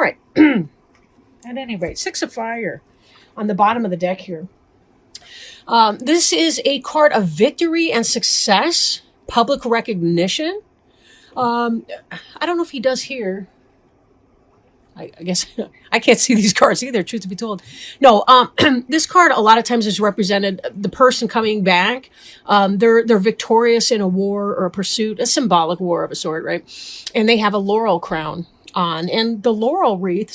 right. At any rate, Six of Fire on the bottom of the deck here. This is a card of victory and success, public recognition. I don't know if he does here. I guess I can't see these cards either, truth to be told. No, this card a lot of times is represented the person coming back. They're victorious in a war or a pursuit, a symbolic war of a sort, right? And they have a laurel crown on, and the laurel wreath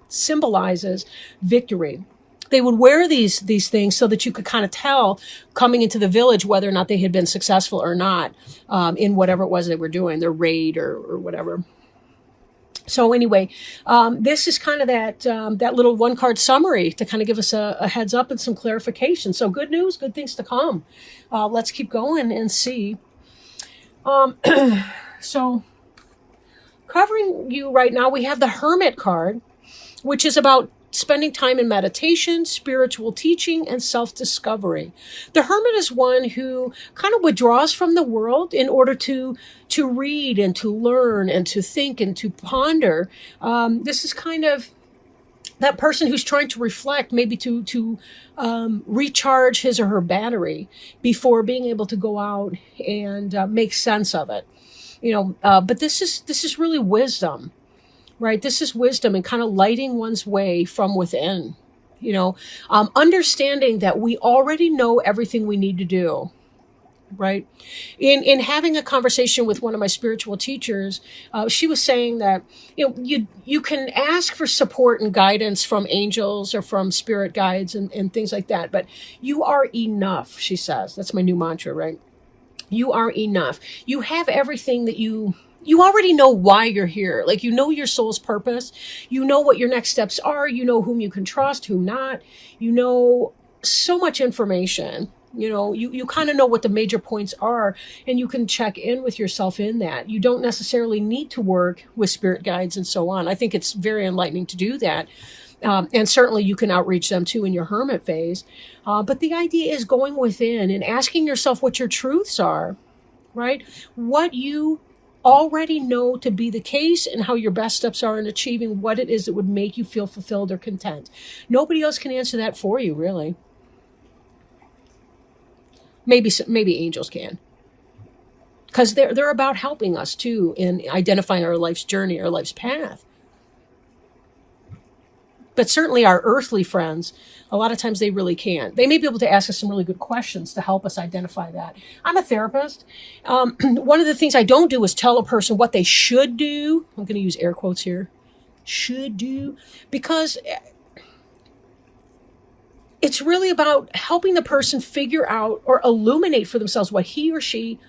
symbolizes victory. They would wear these things so that you could kind of tell coming into the village whether or not they had been successful or not in whatever it was they were doing, their raid or whatever. So anyway, this is kind of that little one card summary to kind of give us a heads up and some clarification. So good news, good things to come. Let's keep going and see. So covering you right now, we have the Hermit card, which is about spending time in meditation, spiritual teaching, and self-discovery. The hermit is one who kind of withdraws from the world in order to read and to learn and to think and to ponder. This is kind of that person who's trying to reflect, maybe to recharge his or her battery before being able to go out and make sense of it. But this is really wisdom. Right? This is wisdom and kind of lighting one's way from within, understanding that we already know everything we need to do. Right. In having a conversation with one of my spiritual teachers, she was saying that, you can ask for support and guidance from angels or from spirit guides and things like that. But you are enough, she says. That's my new mantra, right? You are enough. You have everything that you already know why you're here. Like, your soul's purpose. You know what your next steps are. You know whom you can trust, whom not. You know so much information. You kind of know what the major points are, and you can check in with yourself in that. You don't necessarily need to work with spirit guides and so on. I think it's very enlightening to do that. And certainly you can outreach them too in your hermit phase. But the idea is going within and asking yourself what your truths are, right? What you already know to be the case and how your best steps are in achieving what it is that would make you feel fulfilled or content. Nobody else can answer that for you, really. Maybe angels can. Because they're about helping us too in identifying our life's journey, our life's path. But certainly our earthly friends, a lot of times they really can't. They may be able to ask us some really good questions to help us identify that. I'm a therapist. One of the things I don't do is tell a person what they should do. I'm going to use air quotes here. Should do. Because it's really about helping the person figure out or illuminate for themselves what he or she,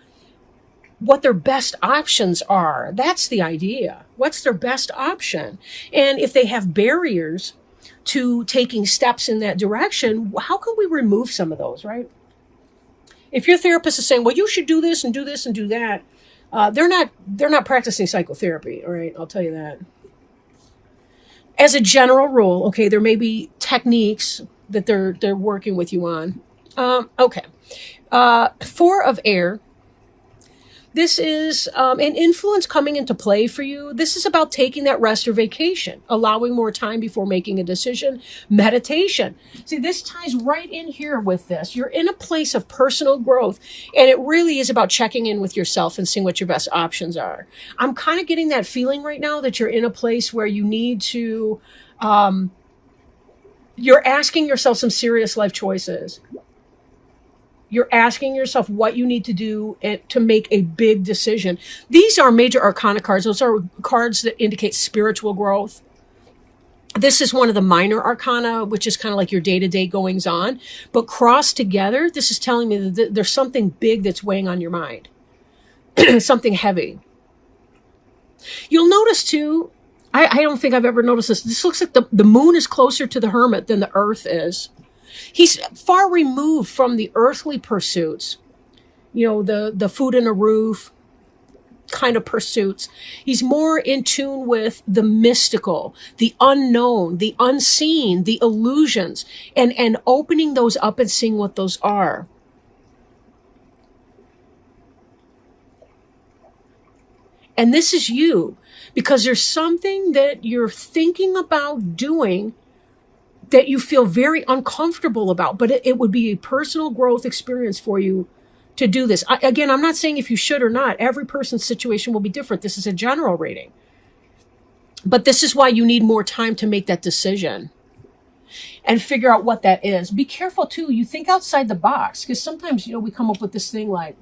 what their best options are. That's the idea. What's their best option? And if they have barriers to taking steps in that direction, how can we remove some of those, right? If your therapist is saying, well, you should do this and do this and do that, they're not practicing psychotherapy, all right? I'll tell you that. As a general rule, okay, there may be techniques that they're working with you on. Okay. Four of air. This is an influence coming into play for you. This is about taking that rest or vacation, allowing more time before making a decision, meditation. See, this ties right in here with this. You're in a place of personal growth, and it really is about checking in with yourself and seeing what your best options are. I'm kind of getting that feeling right now that you're in a place where you need to, you're asking yourself some serious life choices. You're asking yourself what you need to do to make a big decision. These are major arcana cards. Those are cards that indicate spiritual growth. This is one of the minor arcana, which is kind of like your day-to-day goings on. But crossed together, this is telling me that there's something big that's weighing on your mind. Something heavy. You'll notice too, I don't think I've ever noticed this. This looks like the moon is closer to the hermit than the earth is. He's far removed from the earthly pursuits, the food and a roof kind of pursuits. He's more in tune with the mystical, the unknown, the unseen, the illusions, and opening those up and seeing what those are. And this is you, because there's something that you're thinking about doing that you feel very uncomfortable about, but it would be a personal growth experience for you to do this. Again, I'm not saying if you should or not. Every person's situation will be different. This is a general reading. But this is why you need more time to make that decision and figure out what that is. Be careful too. You think outside the box, because sometimes, we come up with this thing like,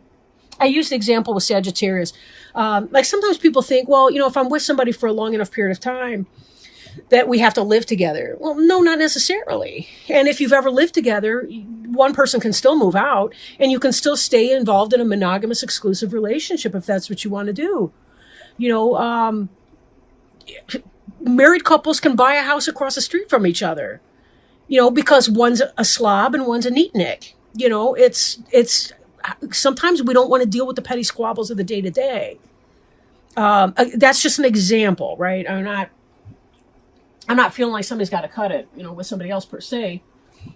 I use the example with Sagittarius. Like sometimes people think, well, if I'm with somebody for a long enough period of time, that we have to live together. Well, no, not necessarily. And if you've ever lived together, one person can still move out and you can still stay involved in a monogamous exclusive relationship if that's what you want to do. Married couples can buy a house across the street from each other, because one's a slob and one's a neatnik. It's sometimes we don't want to deal with the petty squabbles of the day to day. That's just an example, right? I'm not feeling like somebody's got to cut it, with somebody else per se.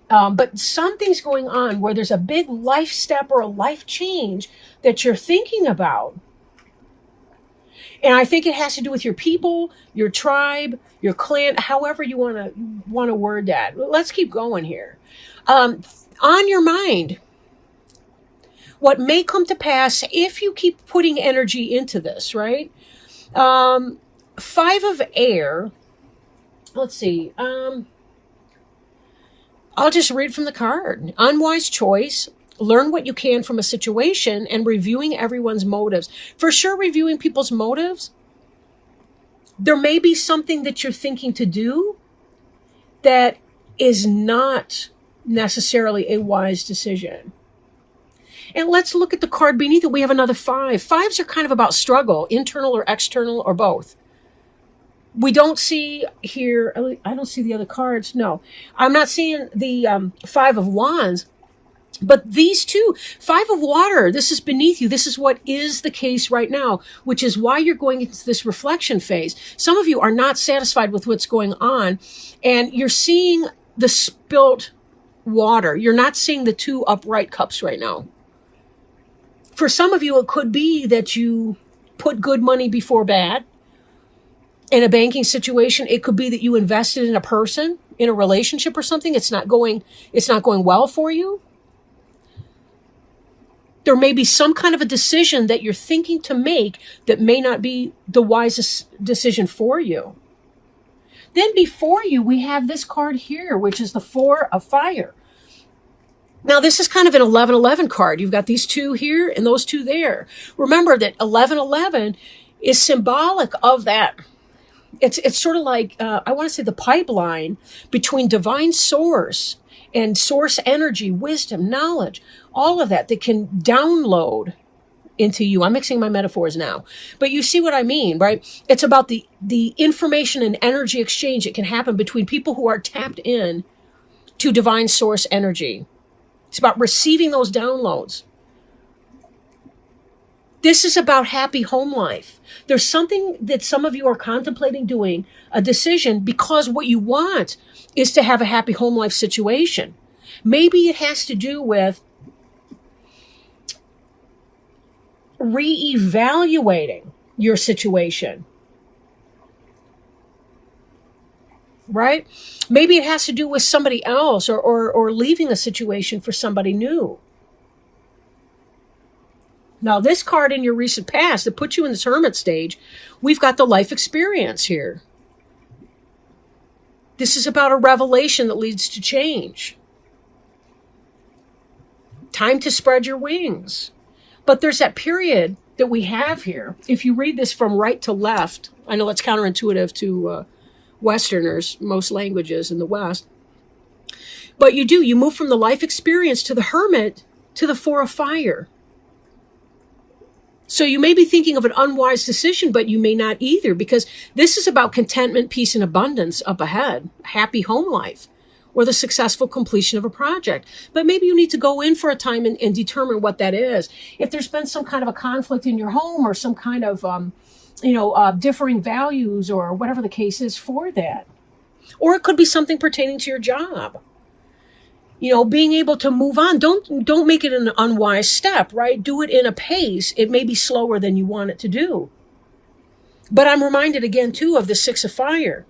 But something's going on where there's a big life step or a life change that you're thinking about. And I think it has to do with your people, your tribe, your clan, however you want to word that. Let's keep going here. On your mind, what may come to pass if you keep putting energy into this, right? 5 of air. Let's see. I'll just read from the card. Unwise choice. Learn what you can from a situation and reviewing everyone's motives. For sure, reviewing people's motives. There may be something that you're thinking to do that is not necessarily a wise decision. And let's look at the card beneath it. We have another 5. 5s are kind of about struggle, internal or external or both. We don't see here, I don't see the other cards. No, I'm not seeing the 5 of Wands, but these two, 5 of Water, this is beneath you. This is what is the case right now, which is why you're going into this reflection phase. Some of you are not satisfied with what's going on, and you're seeing the spilt water. You're not seeing the 2 upright cups right now. For some of you, it could be that you put good money before bad. In a banking situation, it could be that you invested in a person, in a relationship or something. It's not going well for you. There may be some kind of a decision that you're thinking to make that may not be the wisest decision for you. Then before you, we have this card here, which is the 4 of Fire. Now, this is kind of an 11-11 card. You've got these 2 here and those 2 there. Remember that 11-11 is symbolic of that. It's sort of like, I want to say the pipeline between divine source and source energy, wisdom, knowledge, all of that can download into you. I'm mixing my metaphors now, but you see what I mean, right? It's about the information and energy exchange that can happen between people who are tapped in to divine source energy. It's about receiving those downloads. This is about happy home life. There's something that some of you are contemplating doing, a decision, because what you want is to have a happy home life situation. Maybe it has to do with reevaluating your situation. Right? Maybe it has to do with somebody else or leaving a situation for somebody new. Now, this card in your recent past that puts you in this hermit stage, we've got the life experience here. This is about a revelation that leads to change. Time to spread your wings. But there's that period that we have here. If you read this from right to left, I know that's counterintuitive to Westerners, most languages in the West. But you move from the life experience to the hermit to the 4 of Fire. So you may be thinking of an unwise decision, but you may not either, because this is about contentment, peace, and abundance up ahead, happy home life, or the successful completion of a project. But maybe you need to go in for a time and determine what that is. If there's been some kind of a conflict in your home or some kind of, differing values or whatever the case is for that. Or it could be something pertaining to your job. Being able to move on. Don't make it an unwise step, right? Do it in a pace. It may be slower than you want it to do. But I'm reminded again, too, of the Six of Fire,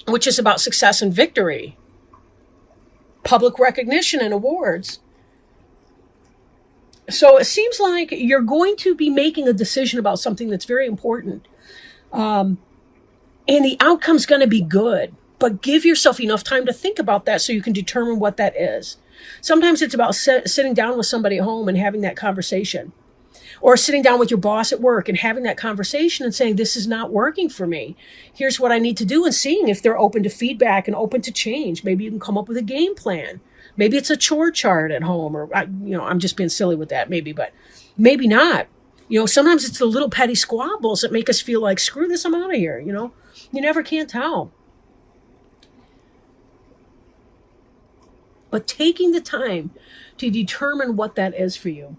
which is about success and victory, public recognition and awards. So it seems like you're going to be making a decision about something that's very important. And the outcome's going to be good. But give yourself enough time to think about that so you can determine what that is. Sometimes it's about sitting down with somebody at home and having that conversation. Or sitting down with your boss at work and having that conversation and saying, this is not working for me. Here's what I need to do, and seeing if they're open to feedback and open to change. Maybe you can come up with a game plan. Maybe it's a chore chart at home, or, I'm just being silly with that maybe, but maybe not. Sometimes it's the little petty squabbles that make us feel like, screw this, I'm out of here. You never can tell. But taking the time to determine what that is for you.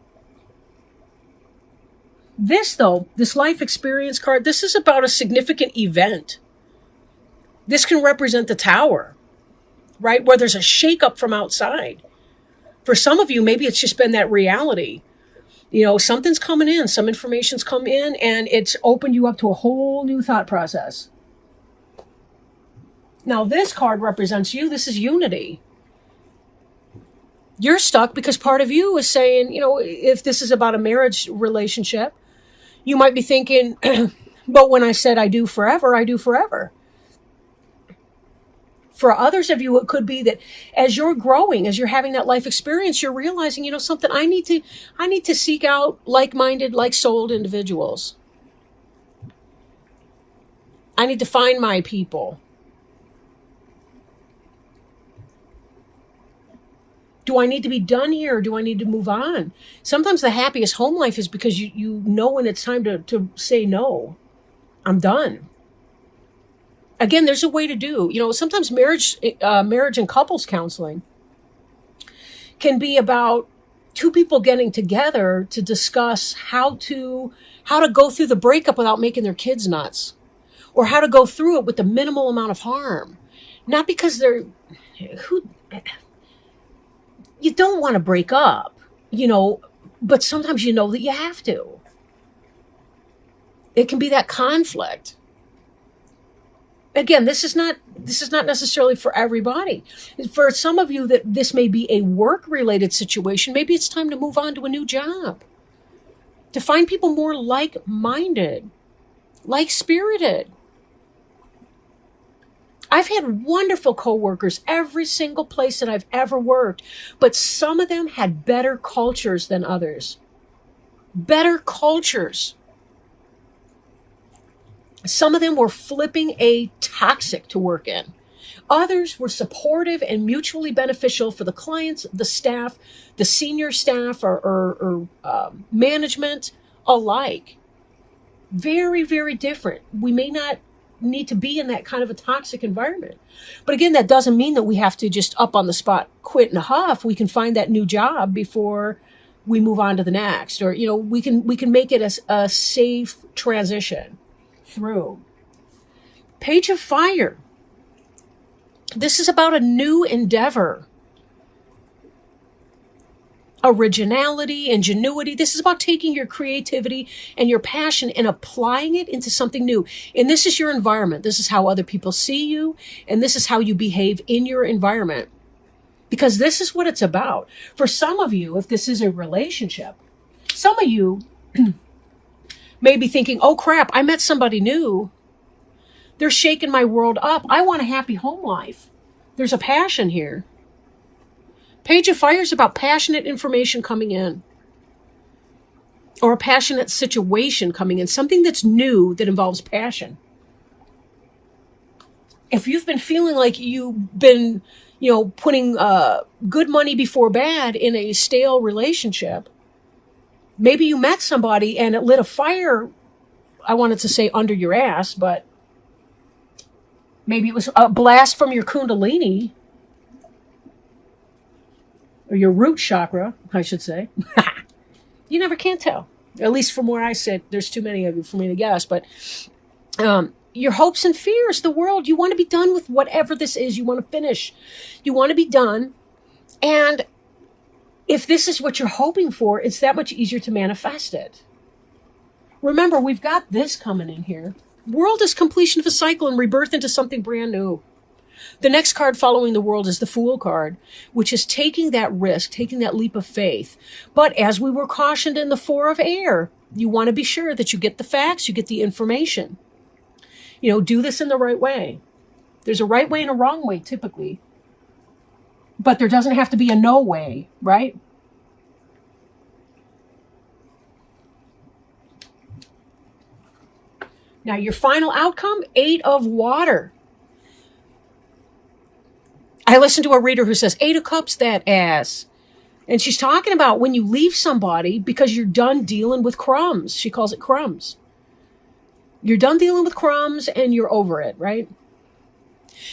This, though, this life experience card, this is about a significant event. This can represent the Tower, right? Where there's a shakeup from outside. For some of you, maybe it's just been that reality. Something's coming in, some information's come in, and it's opened you up to a whole new thought process. Now, this card represents you. This is unity. You're stuck because part of you is saying, if this is about a marriage relationship, you might be thinking, but when I said I do forever, I do forever. For others of you, it could be that as you're growing, as you're having that life experience, you're realizing, something, I need to seek out like-minded, like-souled individuals. I need to find my people. Do I need to be done here, or do I need to move on? Sometimes the happiest home life is because you know when it's time to say no. I'm done. Again, there's a way to do. Sometimes marriage and couples counseling can be about two people getting together to discuss how to go through the breakup without making their kids nuts, or how to go through it with the minimal amount of harm. Not because you don't want to break up, but sometimes that you have to. It can be that conflict. Again, this is not necessarily for everybody. For some of you, that this may be a work-related situation. Maybe it's time to move on to a new job. To find people more like-minded, like-spirited. I've had wonderful coworkers every single place that I've ever worked, but some of them had better cultures than others. Better cultures. Some of them were flipping A toxic to work in. Others were supportive and mutually beneficial for the clients, the staff, the senior staff, or management alike. Very, very different. We may not need to be in that kind of a toxic environment. But again, that doesn't mean that we have to just up on the spot quit in a huff. We can find that new job before we move on to the next, or we can make it a safe transition through. Page of Fire. This is about a new endeavor. Originality, ingenuity. This is about taking your creativity and your passion and applying it into something new. And this is your environment. This is how other people see you. And this is how you behave in your environment. Because this is what it's about. For some of you, if this is a relationship, some of you may be thinking, oh crap, I met somebody new. They're shaking my world up. I want a happy home life. There's a passion here. Page of Fire is about passionate information coming in, or a passionate situation coming in, something that's new that involves passion. If you've been feeling like you've been, putting good money before bad in a stale relationship, maybe you met somebody and it lit a fire, I wanted to say under your ass, but maybe it was a blast from your kundalini, or your root chakra, I should say. You never can tell. At least from where I sit, there's too many of you for me to guess. But your hopes and fears, the world, you want to be done with whatever this is. You want to finish. You want to be done. And if this is what you're hoping for, it's that much easier to manifest it. Remember, we've got this coming in here. World is completion of a cycle and rebirth into something brand new. The next card following the world is the Fool card, which is taking that risk, taking that leap of faith. But as we were cautioned in the Four of Air, you want to be sure that you get the facts, you get the information. Do this in the right way. There's a right way and a wrong way, typically. But there doesn't have to be a no way, right? Now, your final outcome, 8 of Water. I listened to a reader who says, 8 of Cups, that ass. And she's talking about when you leave somebody because you're done dealing with crumbs. She calls it crumbs. You're done dealing with crumbs and you're over it, right?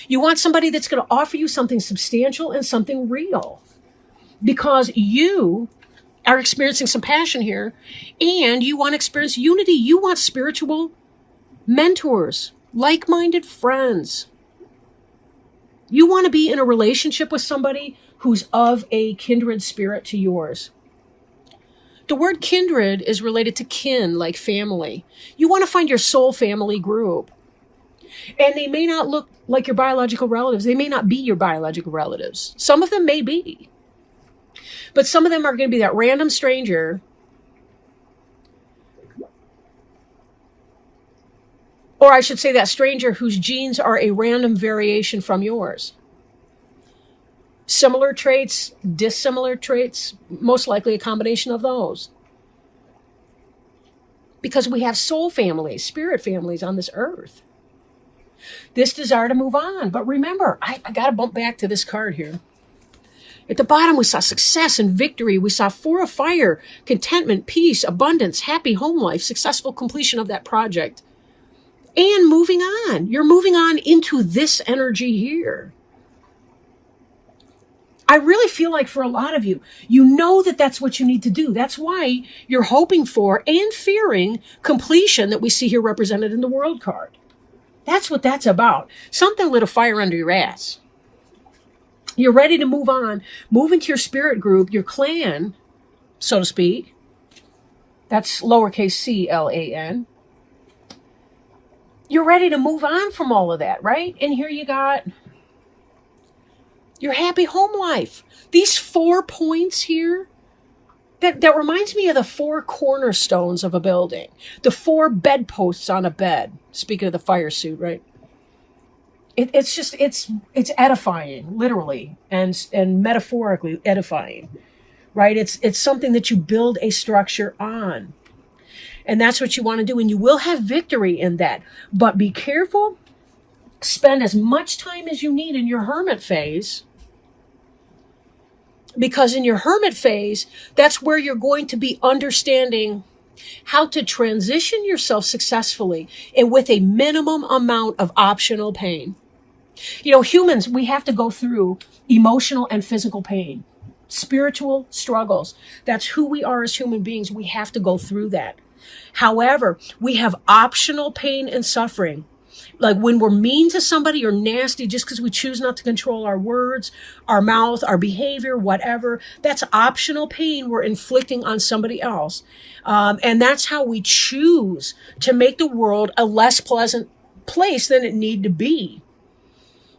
You want somebody that's going to offer you something substantial and something real. Because you are experiencing some passion here and you want to experience unity. You want spiritual mentors, like-minded friends. You want to be in a relationship with somebody who's of a kindred spirit to yours. The word kindred is related to kin, like family. You want to find your soul family group. And they may not look like your biological relatives. They may not be your biological relatives. Some of them may be. But some of them are going to be that random stranger. Or I should say that stranger whose genes are a random variation from yours. Similar traits, dissimilar traits, most likely a combination of those. Because we have soul families, spirit families on this earth. This desire to move on. But remember, I got to bump back to this card here. At the bottom, we saw success and victory. We saw 4 of Fire, contentment, peace, abundance, happy home life, successful completion of that project. And moving on. You're moving on into this energy here. I really feel like for a lot of you, you know that that's what you need to do. That's why you're hoping for and fearing completion that we see here represented in the World card. That's what that's about. Something lit a fire under your ass. You're ready to move on, move into your spirit group, your clan, so to speak. That's lowercase CLAN. You're ready to move on from all of that, right? And here you got your happy home life. These 4 points here, that reminds me of the 4 cornerstones of a building. The 4 bedposts on a bed. Speaking of the fire suit, right? It's edifying, literally, and metaphorically edifying, right? It's something that you build a structure on. And that's what you want to do. And you will have victory in that. But be careful. Spend as much time as you need in your hermit phase. Because in your hermit phase, that's where you're going to be understanding how to transition yourself successfully and with a minimum amount of optional pain. Humans, we have to go through emotional and physical pain, spiritual struggles. That's who we are as human beings. We have to go through that. However, we have optional pain and suffering. Like when we're mean to somebody or nasty just because we choose not to control our words, our mouth, our behavior, whatever, that's optional pain we're inflicting on somebody else. And that's how we choose to make the world a less pleasant place than it need to be.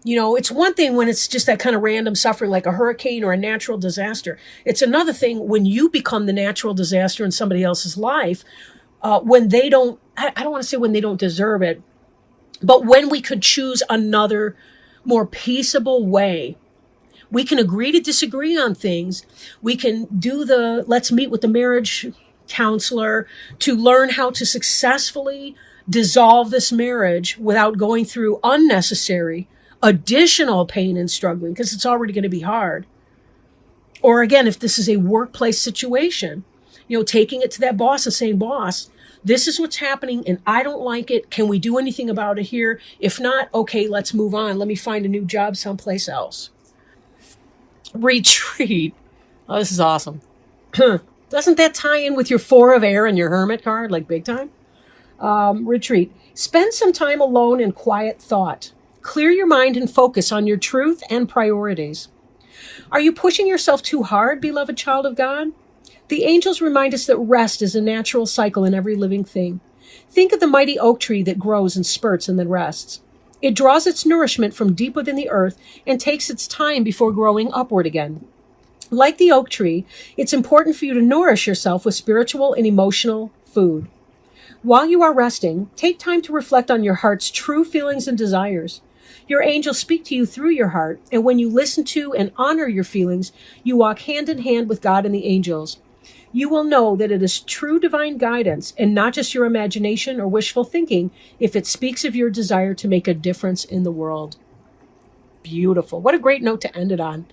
It's one thing when it's just that kind of random suffering like a hurricane or a natural disaster. It's another thing when you become the natural disaster in somebody else's life, when they don't, I don't want to say when they don't deserve it, but when we could choose another more peaceable way. We can agree to disagree on things. We can do let's meet with the marriage counselor to learn how to successfully dissolve this marriage without going through unnecessary additional pain and struggling because it's already going to be hard. Or again, if this is a workplace situation, taking it to that boss and saying, boss, this is what's happening and I don't like it. Can we do anything about it here? If not, okay, let's move on. Let me find a new job someplace else. Retreat. Oh, this is awesome. Doesn't that tie in with your 4 of Air and your Hermit card, like big time? Retreat. Spend some time alone in quiet thought. Clear your mind and focus on your truth and priorities. Are you pushing yourself too hard, beloved child of God? The angels remind us that rest is a natural cycle in every living thing. Think of the mighty oak tree that grows in spurts and then rests. It draws its nourishment from deep within the earth and takes its time before growing upward again. Like the oak tree, it's important for you to nourish yourself with spiritual and emotional food. While you are resting, take time to reflect on your heart's true feelings and desires. Your angels speak to you through your heart, and when you listen to and honor your feelings, you walk hand in hand with God and the angels. You will know that it is true divine guidance and not just your imagination or wishful thinking if it speaks of your desire to make a difference in the world. Beautiful. What a great note to end it on.